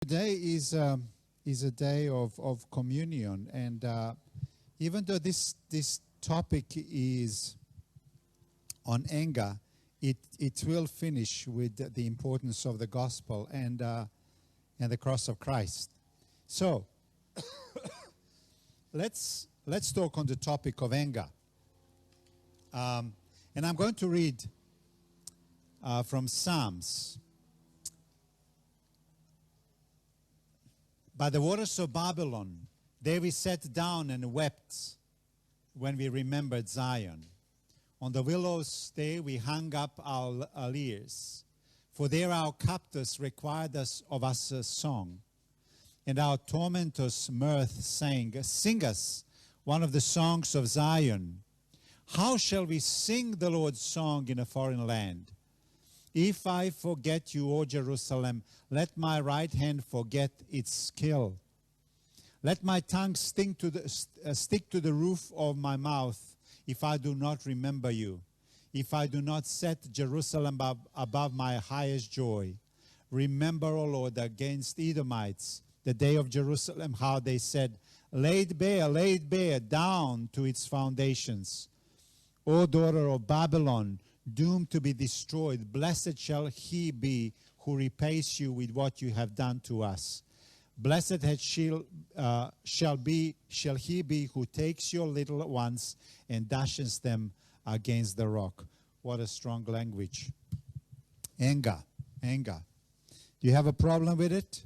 Today is a day of communion, and even though this topic is on anger, it will finish with the importance of the gospel and the cross of Christ. So let's talk on the topic of anger, and I'm going to read from Psalms. By the waters of Babylon, there we sat down and wept when we remembered Zion. On the willows there we hung up our ears, for there our captors required of us a song, and our tormentors mirth sang, "Sing us one of the songs of Zion. How shall we sing the Lord's song in a foreign land? If I forget you, O Jerusalem, let my right hand forget its skill. Let my tongue stick to the roof of my mouth if I do not remember you, if I do not set Jerusalem above my highest joy. Remember, O Lord, against Edomites, the day of Jerusalem, how they said, laid bare, down to its foundations. O daughter of Babylon, doomed to be destroyed, blessed shall he be who repays you with what you have done to us. Blessed shall he be who takes your little ones and dashes them against the rock." What a strong language. Anger. Do you have a problem with it?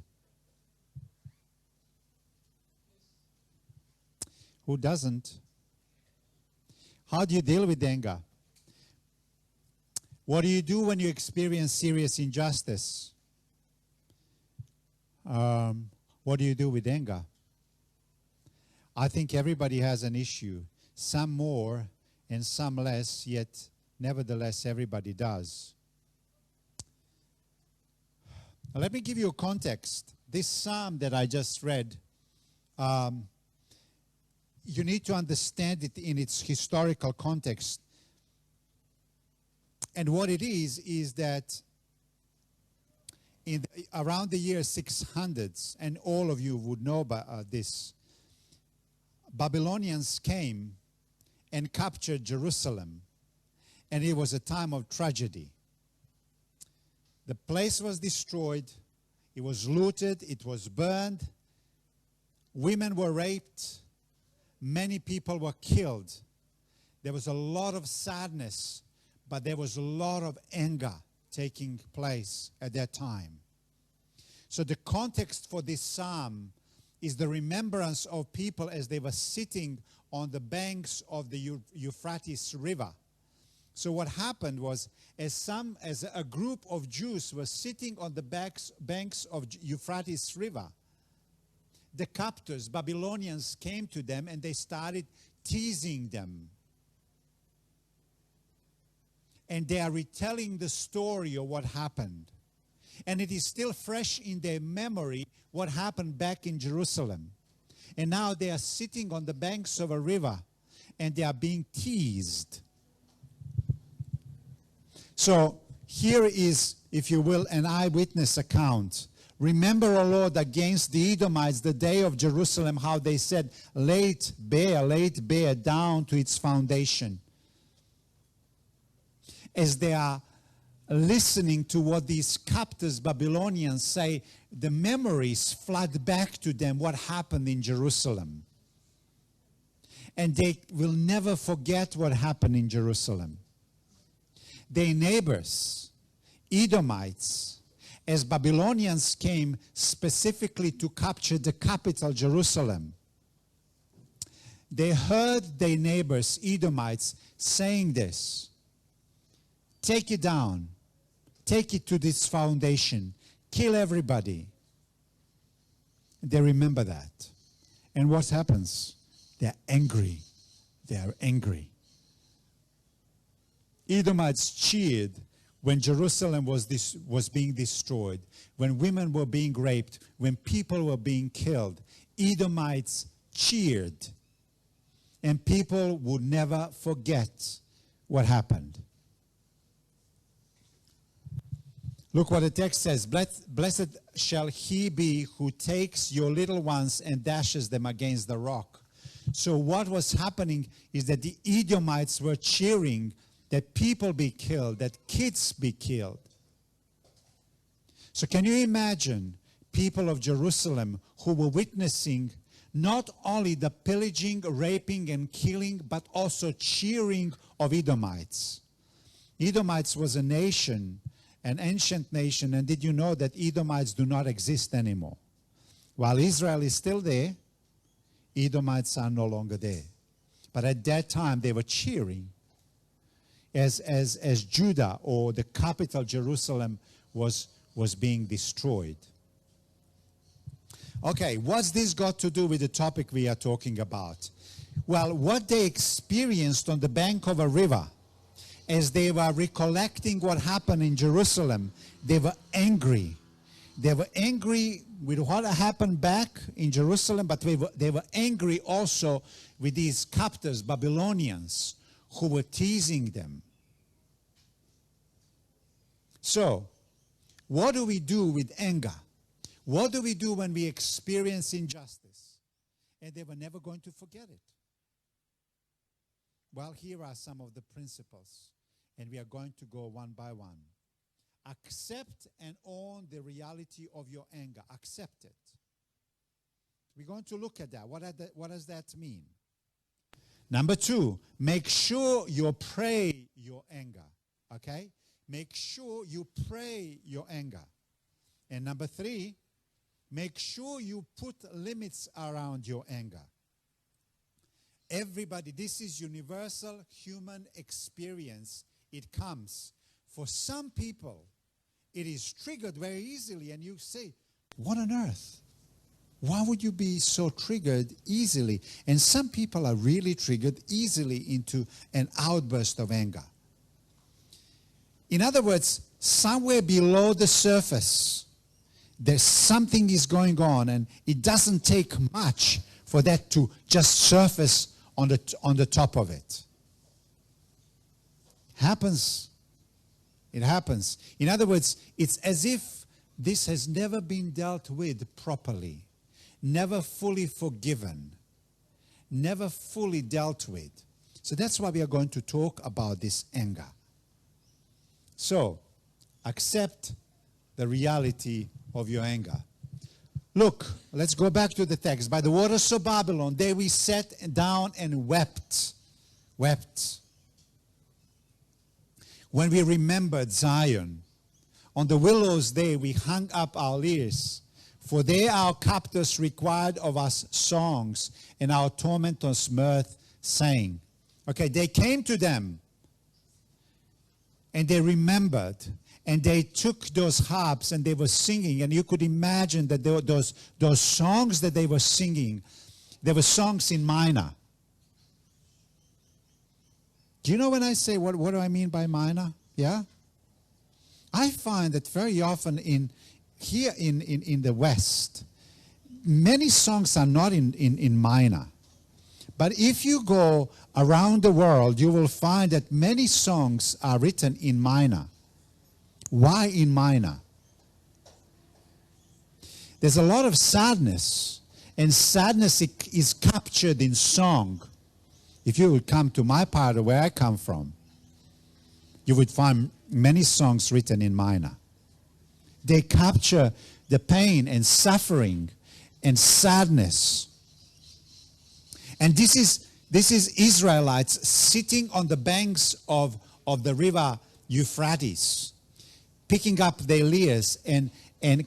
Who doesn't? How do you deal with anger? What do you do when you experience serious injustice? What do you do with anger? I think everybody has an issue, some more and some less, yet nevertheless everybody does. Now, let me give you a context. This psalm that I just read, you need to understand it in its historical context. And what it is that around the year 600s, and all of you would know about this, Babylonians came and captured Jerusalem, and it was a time of tragedy. The place was destroyed, it was looted, it was burned, women were raped, many people were killed. There was a lot of sadness, but there was a lot of anger taking place at that time. So the context for this psalm is the remembrance of people as they were sitting on the banks of the Euphrates River. So what happened was, as a group of Jews were sitting on the banks of Euphrates River, the captors, Babylonians, came to them and they started teasing them. And they are retelling the story of what happened. And it is still fresh in their memory what happened back in Jerusalem. And now they are sitting on the banks of a river and they are being teased. So here is, if you will, an eyewitness account. Remember, O Lord, against the Edomites, the day of Jerusalem, how they said, laid bare, down to its foundation. As they are listening to what these captors, Babylonians, say, the memories flood back to them what happened in Jerusalem. And they will never forget what happened in Jerusalem. Their neighbors, Edomites, as Babylonians came specifically to capture the capital, Jerusalem, they heard their neighbors, Edomites, saying this: take it down. Take it to this foundation. Kill everybody. They remember that. And what happens? They're angry. They are angry. Edomites cheered when Jerusalem was being destroyed, when women were being raped, when people were being killed. Edomites cheered. And people would never forget what happened. Look what the text says. Blessed shall he be who takes your little ones and dashes them against the rock. So what was happening is that the Edomites were cheering that people be killed, that kids be killed. So can you imagine people of Jerusalem who were witnessing not only the pillaging, raping, and killing, but also cheering of Edomites? Edomites was a nation, an ancient nation, and did you know that Edomites do not exist anymore? While Israel is still there, Edomites are no longer there. But at that time, they were cheering as Judah, or the capital Jerusalem, was being destroyed. Okay, what's this got to do with the topic we are talking about? Well, what they experienced on the bank of a river, as they were recollecting what happened in Jerusalem, they were angry. They were angry with what happened back in Jerusalem, but they were angry also with these captors, Babylonians, who were teasing them. So, what do we do with anger? What do we do when we experience injustice? And they were never going to forget it. Well, here are some of the principles, and we are going to go one by one. Accept and own the reality of your anger. Accept it. We're going to look at that. What does that mean? Number 2, make sure you pray your anger. Okay? Make sure you pray your anger. And number 3, make sure you put limits around your anger. Everybody, this is universal human experience. It comes. For some people, it is triggered very easily, and you say, what on earth? Why would you be so triggered easily? And some people are really triggered easily into an outburst of anger. In other words, somewhere below the surface, there's something is going on, and it doesn't take much for that to just surface on the top of it. Happens. It happens. In other words, it's as if this has never been dealt with properly, never fully forgiven, never fully dealt with. So that's why we are going to talk about this anger. So, accept the reality of your anger. Look, let's go back to the text. By the waters of Babylon, there we sat down and wept. Wept. When we remembered Zion, on the willows there we hung up our ears, for there our captors required of us songs, and our tormentors mirth, saying. Okay, they came to them, and they remembered, and they took those harps and they were singing, and you could imagine that those songs that they were singing, they were songs in minor. Do you know when I say, what do I mean by minor? Yeah? I find that very often here in the West, many songs are not in minor. But if you go around the world, you will find that many songs are written in minor. Why in minor? There's a lot of sadness, and sadness is captured in song. If you would come to my part of where I come from, you would find many songs written in minor. They capture the pain and suffering and sadness. And this is Israelites sitting on the banks of the river Euphrates, picking up their lyres and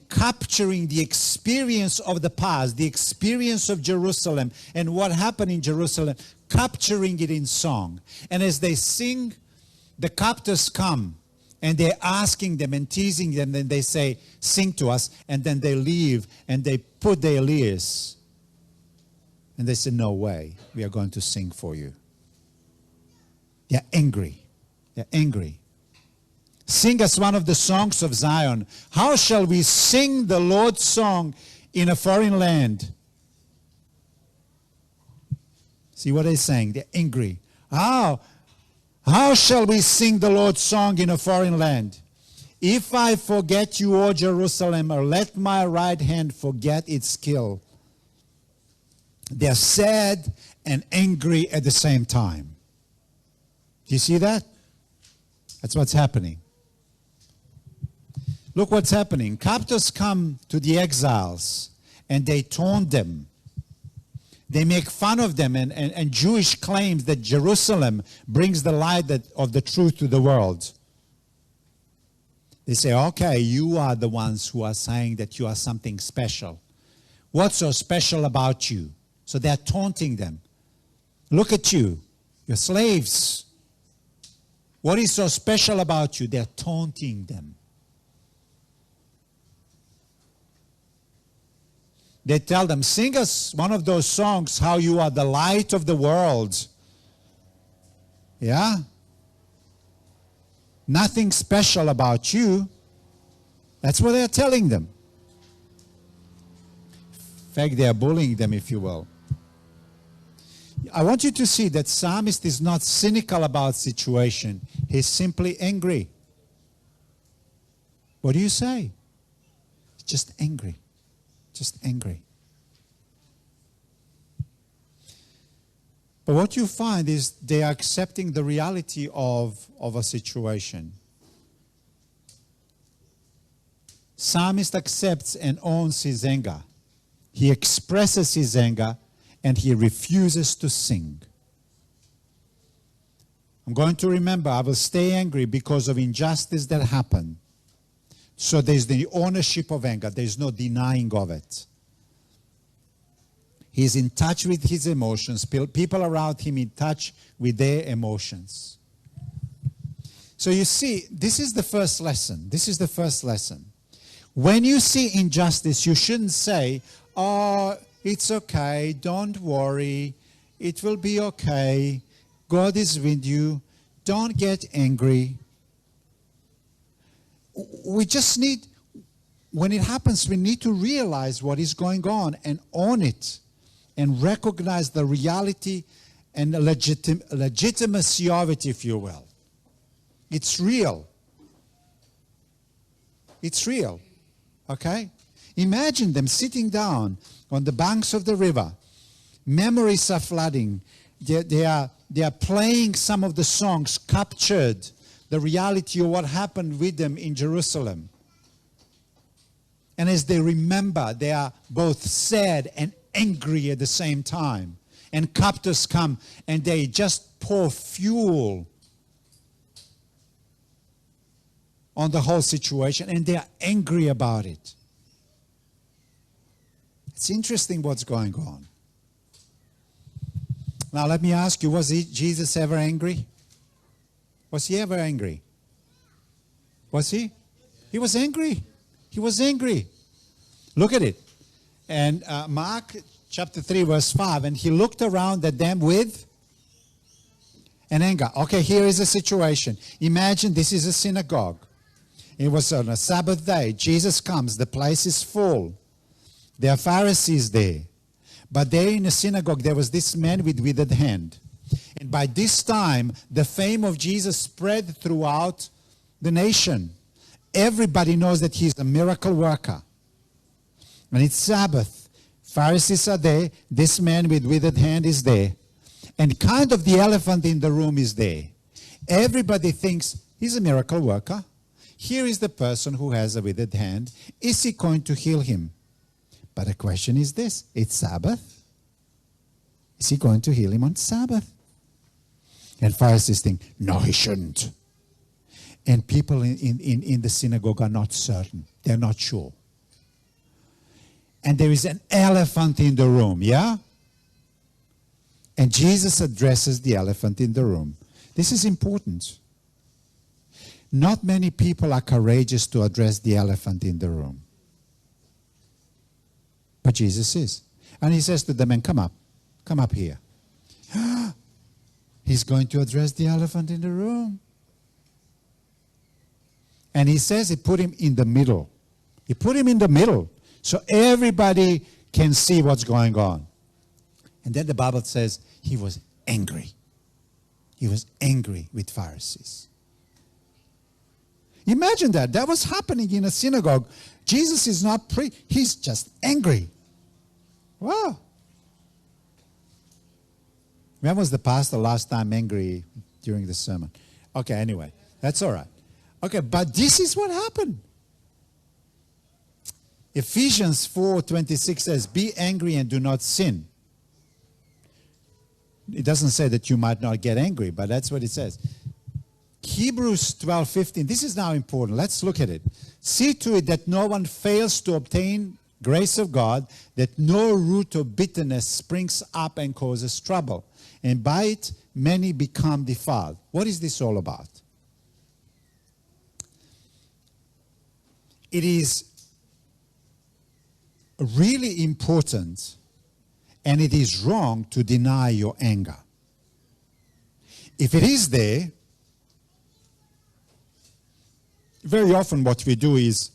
capturing the experience of the past, the experience of Jerusalem and what happened in Jerusalem, capturing it in song. And as they sing, the captors come and they're asking them and teasing them, and they say, sing to us, and then they leave and they put their lyres. And they say, no way, we are going to sing for you. They're angry. They're angry. Sing us one of the songs of Zion. How shall we sing the Lord's song in a foreign land? See what they're saying? They're angry. How shall we sing the Lord's song in a foreign land? If I forget you, O Jerusalem, or let my right hand forget its skill. They're sad and angry at the same time. Do you see that? That's what's happening. Look what's happening. Captors come to the exiles and they taunt them. They make fun of them, and Jewish claims that Jerusalem brings the light of the truth to the world. They say, okay, you are the ones who are saying that you are something special. What's so special about you? So they're taunting them. Look at you. You're slaves. What is so special about you? They're taunting them. They tell them, sing us one of those songs, how you are the light of the world. Yeah? Nothing special about you. That's what they're telling them. In fact, they are bullying them, if you will. I want you to see that psalmist is not cynical about situation. He's simply angry. What do you say? Just angry. Just angry. But what you find is they are accepting the reality of a situation. Psalmist accepts and owns his anger. He expresses his anger and he refuses to sing. I'm going to remember, I will stay angry because of injustice that happened. So there's the ownership of anger. There's no denying of it. He's in touch with his emotions. People around him in touch with their emotions. So you see, this is the first lesson. This is the first lesson. When you see injustice, you shouldn't say, oh, it's okay, don't worry, it will be okay, God is with you, don't get angry. We just need, when it happens, we need to realize what is going on and own it and recognize the reality and the legitimacy of it, if you will. It's real. It's real. Okay? Imagine them sitting down on the banks of the river. Memories are flooding. They are playing some of the songs, captured the reality of what happened with them in Jerusalem. And as they remember, they are both sad and angry at the same time. And captors come and they just pour fuel on the whole situation, and they are angry about it. It's interesting what's going on. Now let me ask you, was Jesus ever angry? Was he ever angry? Was he? He was angry. He was angry. Look at it. And Mark chapter 3 verse 5, and he looked around at them with an anger. Okay, here is a situation. Imagine this is a synagogue. It was on a Sabbath day. Jesus comes. The place is full. There are Pharisees there. But there in the synagogue, there was this man with withered hand. And by this time, the fame of Jesus spread throughout the nation. Everybody knows that he's a miracle worker. And it's Sabbath. Pharisees are there. This man with withered hand is there. And kind of the elephant in the room is there. Everybody thinks he's a miracle worker. Here is the person who has a withered hand. Is he going to heal him? But the question is this. It's Sabbath. Is he going to heal him on Sabbath? And Pharisees think, no, he shouldn't. And people in the synagogue are not certain. They're not sure. And there is an elephant in the room, yeah? And Jesus addresses the elephant in the room. This is important. Not many people are courageous to address the elephant in the room. But Jesus is. And he says to the man, come up here. He's going to address the elephant in the room. And he says he put him in the middle. He put him in the middle so everybody can see what's going on. And then the Bible says he was angry. He was angry with Pharisees. Imagine that. That was happening in a synagogue. Jesus is not he's just angry. Wow. When was the pastor last time angry during the sermon? Okay, anyway, that's all right. Okay, but this is what happened. Ephesians 4:26 says, be angry and do not sin. It doesn't say that you might not get angry, but that's what it says. Hebrews 12:15, this is now important. Let's look at it. See to it that no one fails to obtain grace of God, that no root of bitterness springs up and causes trouble, and by it many become defiled. What is this all about? It is really important, and it is wrong to deny your anger. If it is there, very often what we do is,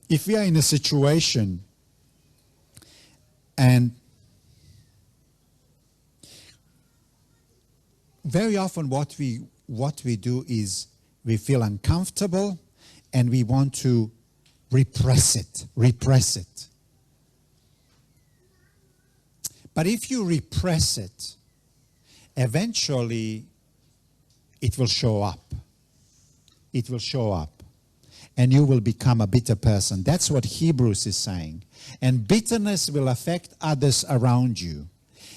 if we are in a situation and very often what we do is we feel uncomfortable and we want to repress it. But if you repress it, eventually it will show up. It will show up. And you will become a bitter person. That's what Hebrews is saying. And bitterness will affect others around you.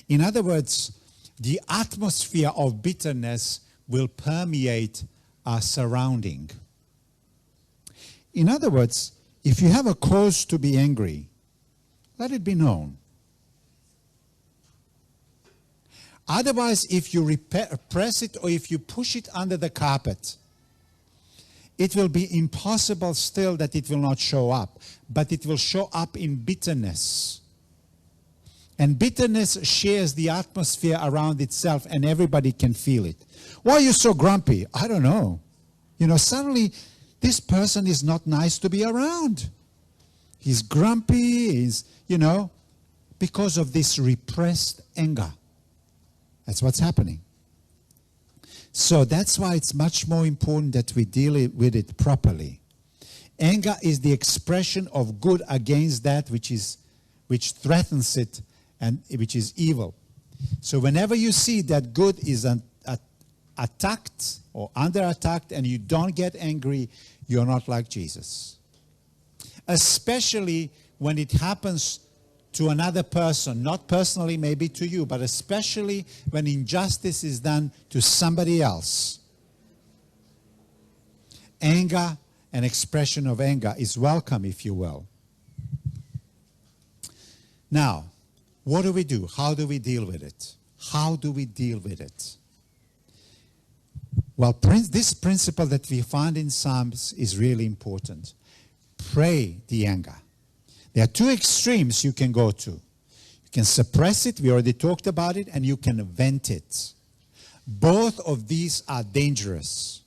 In other words, the atmosphere of bitterness will permeate our surrounding. In other words, if you have a cause to be angry, let it be known. Otherwise, if you repress it or if you push it under the carpet, it will be impossible still that it will not show up, but it will show up in bitterness. And bitterness shares the atmosphere around itself and everybody can feel it. Why are you so grumpy? I don't know. Suddenly this person is not nice to be around. He's grumpy, because of this repressed anger. That's what's happening. So that's why it's much more important that we deal with it properly. Anger is the expression of good against that which threatens it and which is evil. So whenever you see that good is attacked or under attack and you don't get angry, you're not like Jesus. Especially when it happens to another person, not personally maybe to you, but especially when injustice is done to somebody else. Anger, an expression of anger, is welcome, if you will. Now, what do we do? How do we deal with it? How do we deal with it? Well, this principle that we find in Psalms is really important. Pray the anger. There are two extremes you can go to. You can suppress it, we already talked about it, and you can vent it. Both of these are dangerous.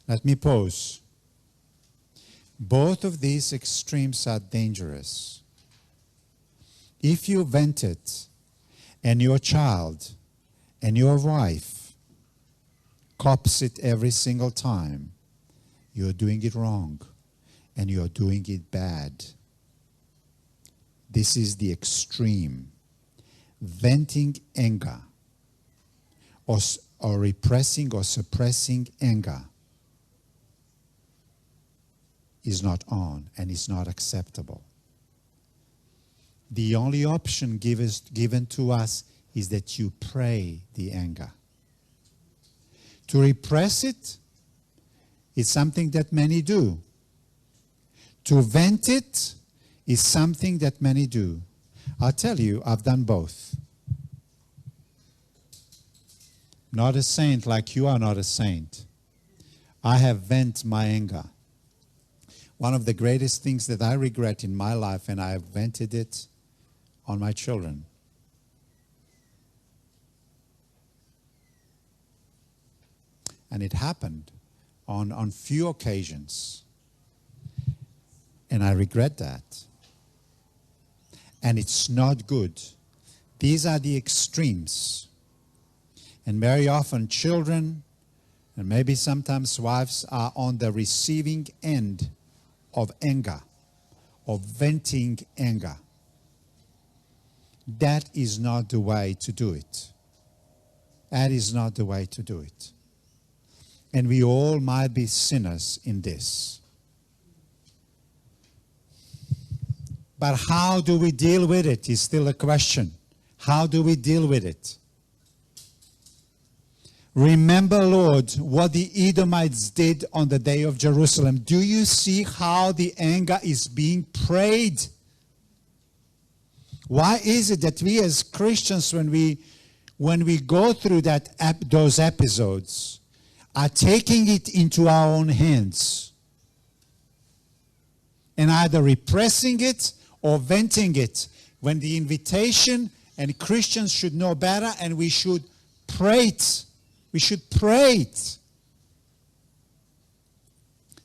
Let me pause. Both of these extremes are dangerous. If you vent it, and your child and your wife cops it every single time, you're doing it wrong and you're doing it bad. This is the extreme. Venting anger or repressing or suppressing anger is not on and is not acceptable. The only option given to us is that you pray the anger. To repress it is something that many do. To vent it is something that many do. I'll tell you, I've done both. Not a saint like you are not a saint. I have vent my anger. One of the greatest things that I regret in my life, and I have vented it on my children. And it happened on few occasions. And I regret that. And it's not good. These are the extremes. And very often children and maybe sometimes wives are on the receiving end of anger, of venting anger. That is not the way to do it. That is not the way to do it. And we all might be sinners in this. But how do we deal with it is still a question. How do we deal with it? Remember, Lord, what the Edomites did on the day of Jerusalem. Do you see how the anger is being prayed? Why is it that we as Christians, when we go through those episodes, are taking it into our own hands and either repressing it or venting it, when the invitation and Christians should know better and we should pray it. We should pray it.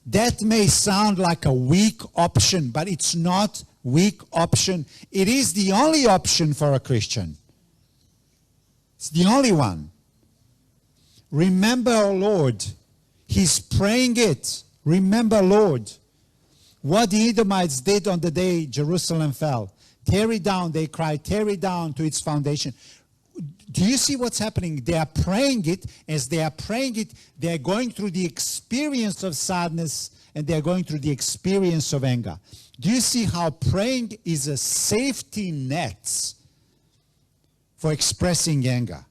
That may sound like a weak option, but it's not weak option. It is the only option for a Christian. It's the only one. Remember, O Lord, he's praying it. Remember, Lord, what the Edomites did on the day Jerusalem fell. Tear it down, they cried, tear it down to its foundation. Do you see what's happening? They are praying it. As they are praying it, they are going through the experience of sadness and they are going through the experience of anger. Do you see how praying is a safety net for expressing anger?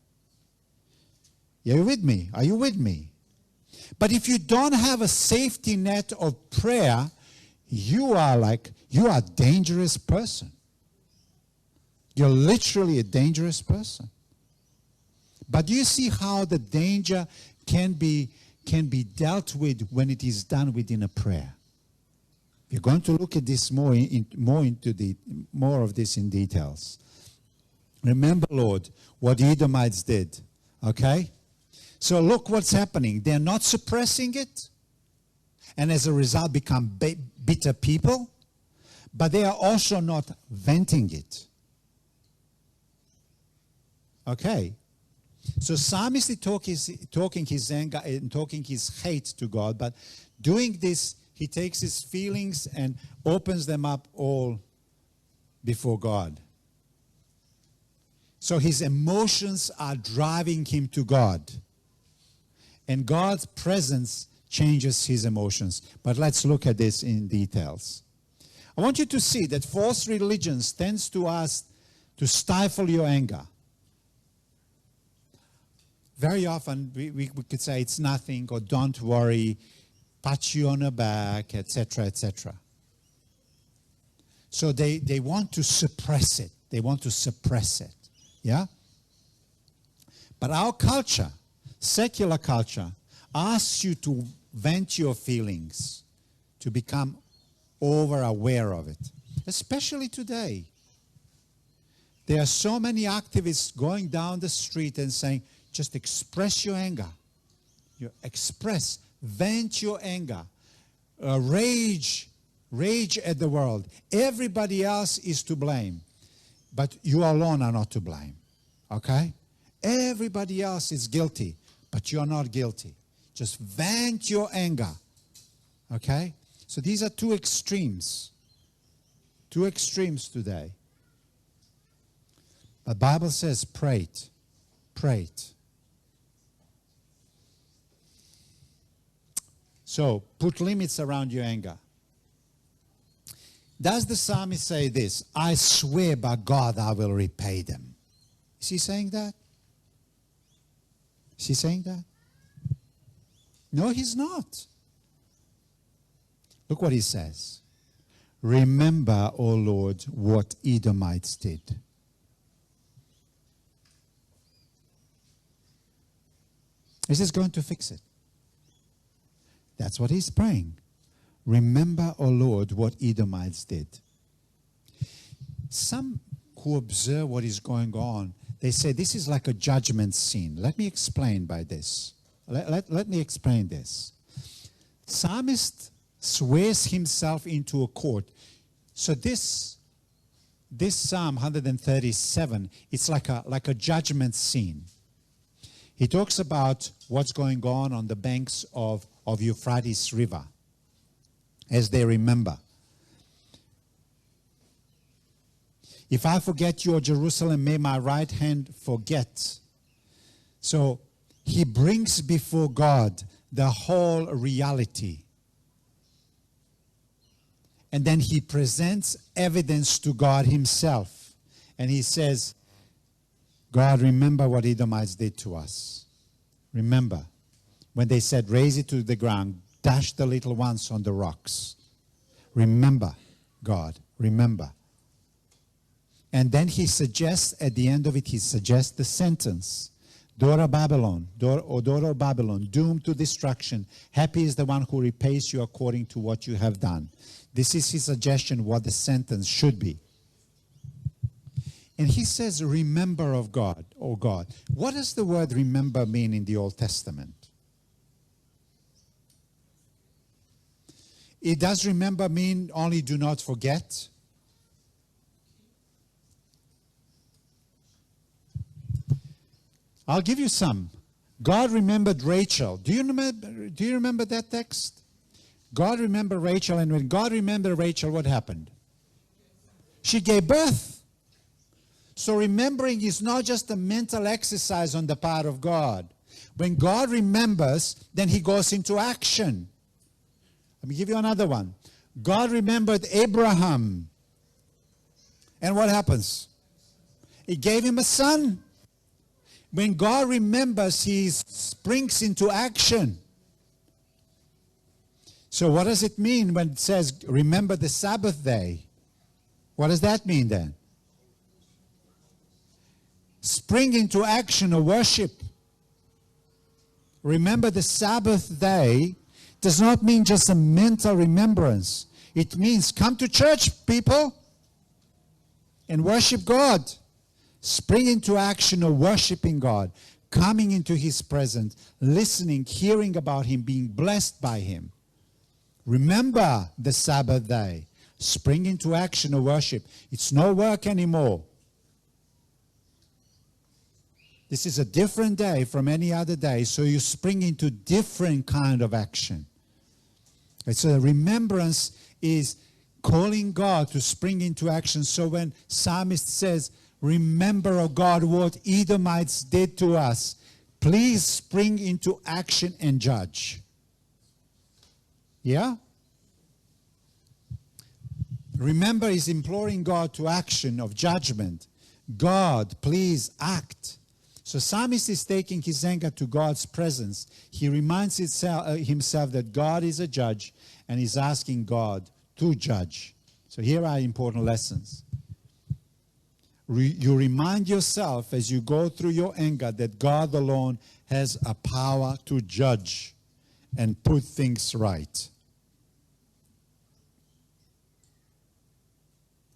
Are you with me? Are you with me? But if you don't have a safety net of prayer, you are a dangerous person. You're literally a dangerous person. But do you see how the danger can be dealt with when it is done within a prayer? We're going to look at this more of this in details. Remember, Lord, what the Edomites did. Okay? So look what's happening. They're not suppressing it, and as a result become bitter people, but they are also not venting it. Okay? So psalmist is talking his anger and talking his hate to God, but doing this, he takes his feelings and opens them up all before God. So his emotions are driving him to God. And God's presence changes his emotions. But let's look at this in details. I want you to see that false religions tends to us to stifle your anger. Very often we could say it's nothing, or don't worry, pat you on the back, etc., etc. So they want to suppress it. They want to suppress it. Yeah? But our culture, secular culture, asks you to vent your feelings, to become over-aware of it. Especially today. There are so many activists going down the street and saying, just express your anger. You express, vent your anger. Rage at the world. Everybody else is to blame. But you alone are not to blame. Okay? Everybody else is guilty, but you're not guilty. Just vent your anger. Okay? So these are two extremes. Two extremes today. The Bible says, pray it. Pray it. So, put limits around your anger. Does the psalmist say this? I swear by God I will repay them. Is he saying that? Is he saying that? No, he's not. Look what he says. Remember, O Lord, what Edomites did. Is this going to fix it? That's what he's praying. Remember, O Lord, what Edomites did. Some who observe what is going on, they say this is like a judgment scene. Let me explain by this. Let me explain this. Psalmist swears himself into a court. So this Psalm 137, it's like a judgment scene. He talks about what's going on the banks of Euphrates River as they remember. If I forget you, O Jerusalem, may my right hand forget. So he brings before God the whole reality. And then he presents evidence to God himself. And he says, God, remember what Edomites did to us. Remember when they said, raise it to the ground, dash the little ones on the rocks. Remember, God, remember. And then he suggests, at the end of it, he suggests the sentence, daughter of Babylon, doomed to destruction. Happy is the one who repays you according to what you have done. This is his suggestion, what the sentence should be. And he says, remember of God, O God. What does the word remember mean in the Old Testament? It does remember mean only do not forget? I'll give you some. God remembered Rachel. Do you remember that text? God remembered Rachel, and when God remembered Rachel, what happened? She gave birth. So remembering is not just a mental exercise on the part of God. When God remembers, then he goes into action. Let me give you another one. God remembered Abraham. And what happens? He gave him a son. When God remembers, he springs into action. So what does it mean when it says, remember the Sabbath day? What does that mean then? Spring into action or worship. Remember the Sabbath day does not mean just a mental remembrance. It means come to church, people, and worship God. Spring into action or worshiping God, coming into his presence, listening, hearing about him, being blessed by him. Remember the Sabbath day. Spring into action or worship. It's no work anymore. This is a different day from any other day, so you spring into different kind of action. And so remembrance is calling God to spring into action. So when psalmist says, remember, O God, what Edomites did to us, please spring into action and judge. Yeah? Remember is imploring God to action of judgment. God, please act. So psalmist is taking his anger to God's presence. He reminds himself that God is a judge and is asking God to judge. So here are important lessons. You remind yourself as you go through your anger that God alone has a power to judge and put things right.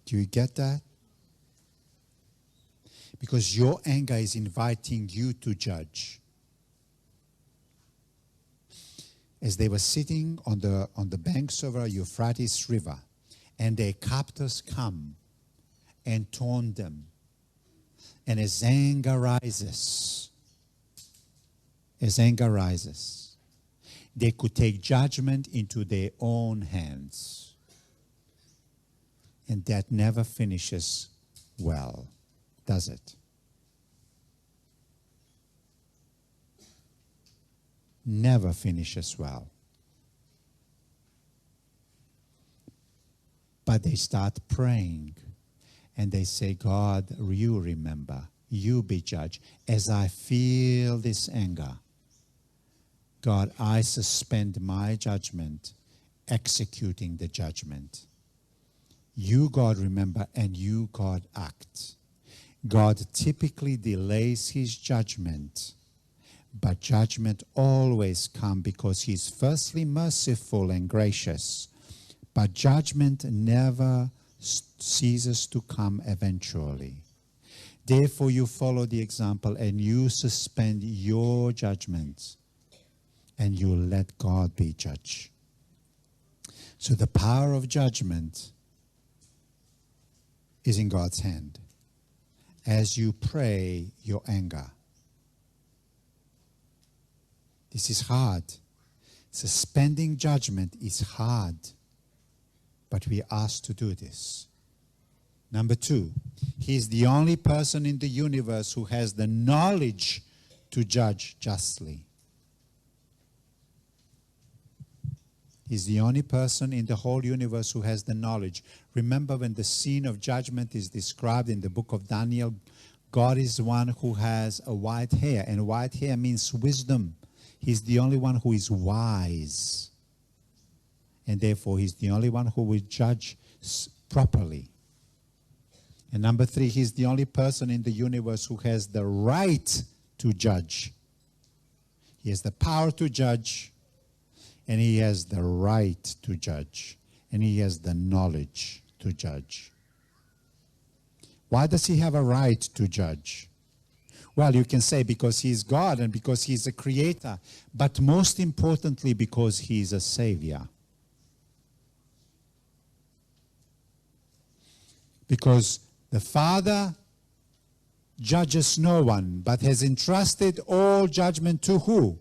Do you get that? Because your anger is inviting you to judge. As they were sitting on the banks of the Euphrates River, and their captors come and taunt them. And as anger rises, they could take judgment into their own hands. And that never finishes well, does it? Never finishes well. But they start praying. And they say, God, you remember, you be judge. As I feel this anger, God, I suspend my judgment, executing the judgment. You, God, remember, and you, God, act. God typically delays his judgment, but judgment always comes because he's firstly merciful and gracious. But judgment never ceases to come eventually. Therefore, you follow the example and you suspend your judgments and you let God be judge. So the power of judgment is in God's hand. As you pray your anger, This is hard. Suspending judgment is hard. But we are asked to do this. Number 2, he is the only person in the universe who has the knowledge to judge justly. He's the only person in the whole universe who has the knowledge. Remember when the scene of judgment is described in the book of Daniel, God is the one who has a white hair, and white hair means wisdom. He's the only one who is wise. And therefore, he's the only one who will judge properly. And number 3, he's the only person in the universe who has the right to judge. He has the power to judge, and he has the right to judge, and he has the knowledge to judge. Why does he have a right to judge? Well, you can say because he's God and because he's a creator, but most importantly because he's a savior. Because the Father judges no one, but has entrusted all judgment to who?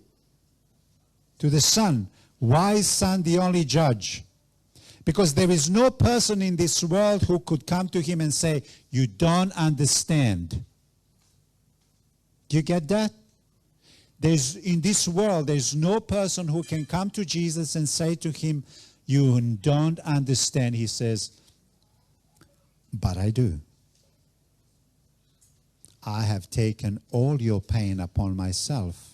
To the Son. Why is Son the only judge? Because there is no person in this world who could come to him and say, you don't understand. Do you get that? In this world, there's no person who can come to Jesus and say to him, you don't understand. He says, but I do. I have taken all your pain upon myself.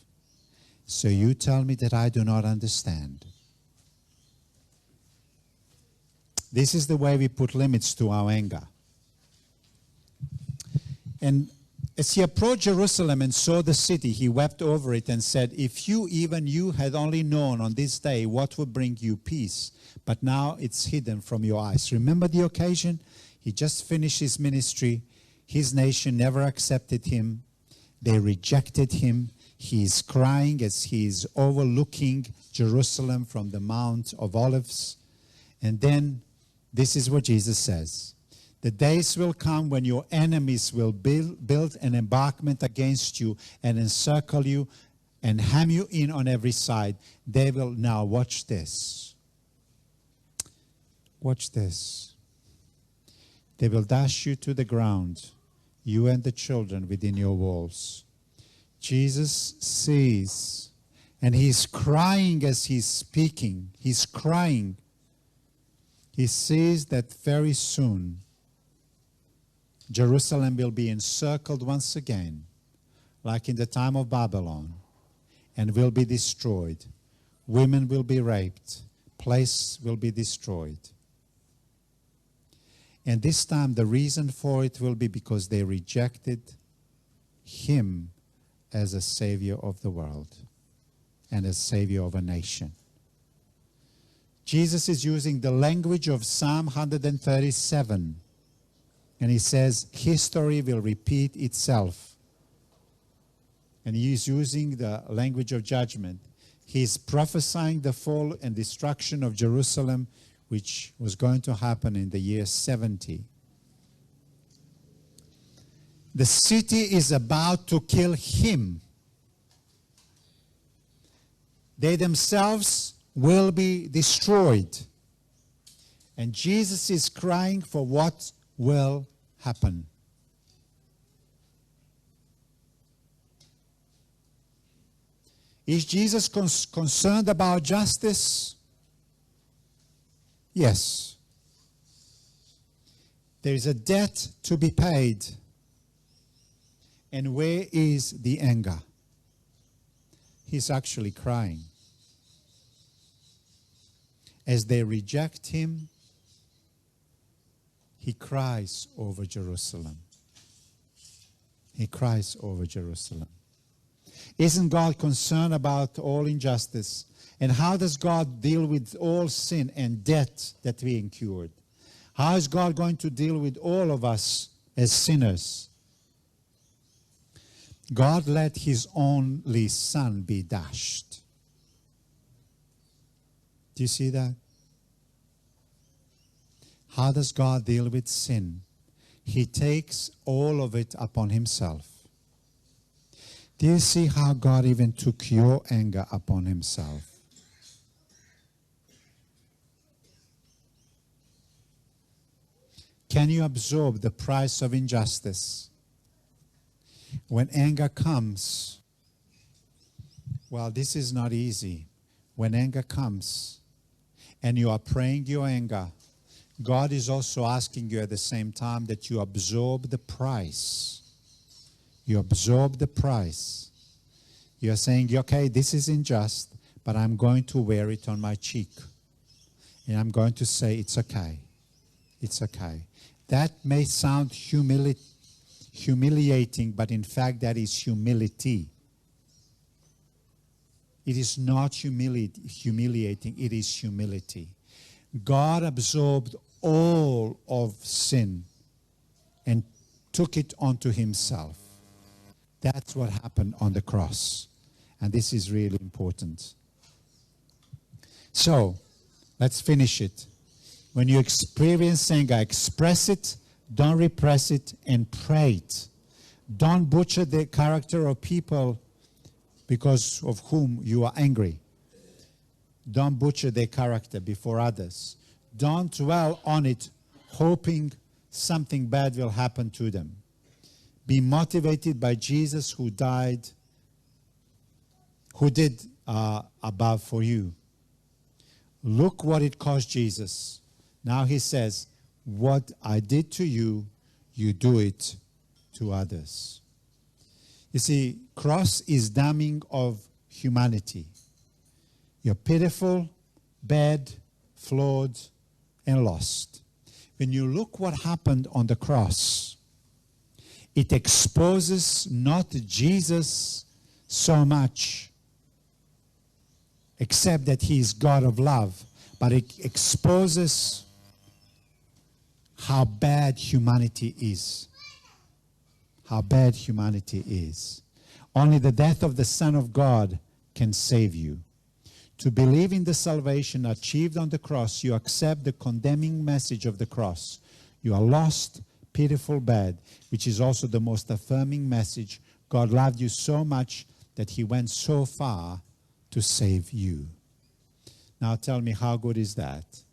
So you tell me that I do not understand. This is the way we put limits to our anger. And as he approached Jerusalem and saw the city, he wept over it and said, if you, even you, had only known on this day what would bring you peace, but now it's hidden from your eyes. Remember the occasion? He just finished his ministry. His nation never accepted him. They rejected him. He is crying as he is overlooking Jerusalem from the Mount of Olives. And then this is what Jesus says. The days will come when your enemies will build an embankment against you and encircle you and hem you in on every side. They will now, watch this. Watch this. They will dash you to the ground, you and the children within your walls. Jesus sees, and he's crying as he's speaking. He's crying. He sees that very soon Jerusalem will be encircled once again, like in the time of Babylon, and will be destroyed. Women will be raped. Place will be destroyed. And this time the reason for it will be because they rejected him as a savior of the world and as savior of a nation. Jesus is using the language of Psalm 137. And he says, history will repeat itself. And he is using the language of judgment. He is prophesying the fall and destruction of Jerusalem, which was going to happen in the year 70. The city is about to kill him. They themselves will be destroyed. And Jesus is crying for what will happen. Is Jesus concerned about justice? Yes. There is a debt to be paid. And where is the anger? He's actually crying. As they reject him, he cries over Jerusalem. He cries over Jerusalem. Isn't God concerned about all injustice? And how does God deal with all sin and debt that we incurred? How is God going to deal with all of us as sinners? God let his only son be dashed. Do you see that? How does God deal with sin? He takes all of it upon himself. Do you see how God even took your anger upon himself? Can you absorb the price of injustice? When anger comes, well, this is not easy. When anger comes and you are praying your anger, God is also asking you at the same time that you absorb the price. You absorb the price. You are saying, okay, this is unjust, but I'm going to wear it on my cheek. And I'm going to say, it's okay. It's okay. That may sound humiliating, but in fact that is humility. It is not humiliating, it is humility. God absorbed all of sin and took it onto himself. That's what happened on the cross. And this is really important. So, let's finish it. When you experience anger, express it, don't repress it, and pray it. Don't butcher the character of people because of whom you are angry. Don't butcher their character before others. Don't dwell on it hoping something bad will happen to them. Be motivated by Jesus who died, who did above for you. Look what it cost Jesus. Now he says, what I did to you, you do it to others. You see, cross is damning of humanity. You're pitiful, bad, flawed, and lost. When you look what happened on the cross, it exposes not Jesus so much, except that he is God of love, but it exposes how bad humanity is. How bad humanity is. Only the death of the Son of God can save you. To believe in the salvation achieved on the cross, you accept the condemning message of the cross. You are lost, pitiful, bad, which is also the most affirming message. God loved you so much that he went so far to save you. Now tell me, how good is that?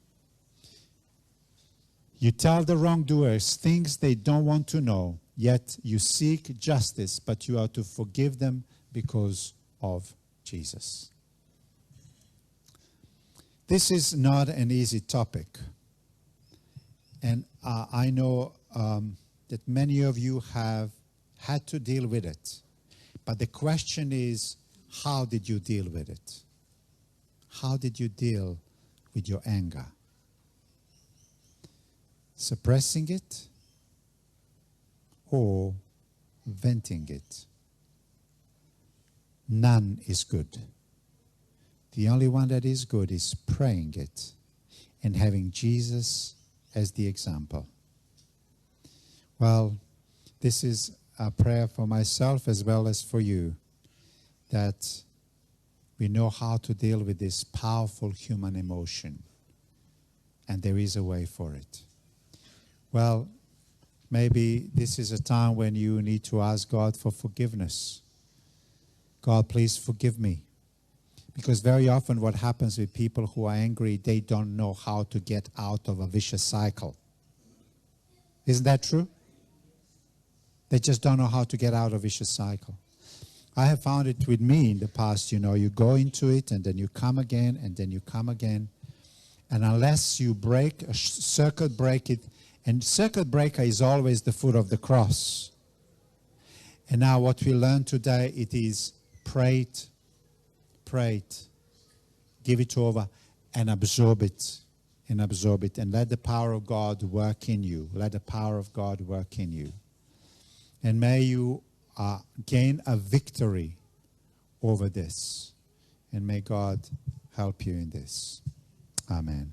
You tell the wrongdoers things they don't want to know, yet you seek justice, but you are to forgive them because of Jesus. This is not an easy topic, and I know that many of you have had to deal with it, but the question is, how did you deal with it? How did you deal with your anger? Suppressing it or venting it? None is good. The only one that is good is praying it and having Jesus as the example. Well, this is a prayer for myself as well as for you, that we know how to deal with this powerful human emotion, and there is a way for it. Well, maybe this is a time when you need to ask God for forgiveness. God, please forgive me. Because very often what happens with people who are angry, they don't know how to get out of a vicious cycle. Isn't that true? They just don't know how to get out of a vicious cycle. I have found it with me in the past, you know, you go into it and then you come again and then you come again. And unless you break, a circuit break it, and circuit breaker is always the foot of the cross. And now what we learn today, it is pray it, give it over, and absorb it, and let the power of God work in you. Let the power of God work in you. And may you gain a victory over this. And may God help you in this. Amen.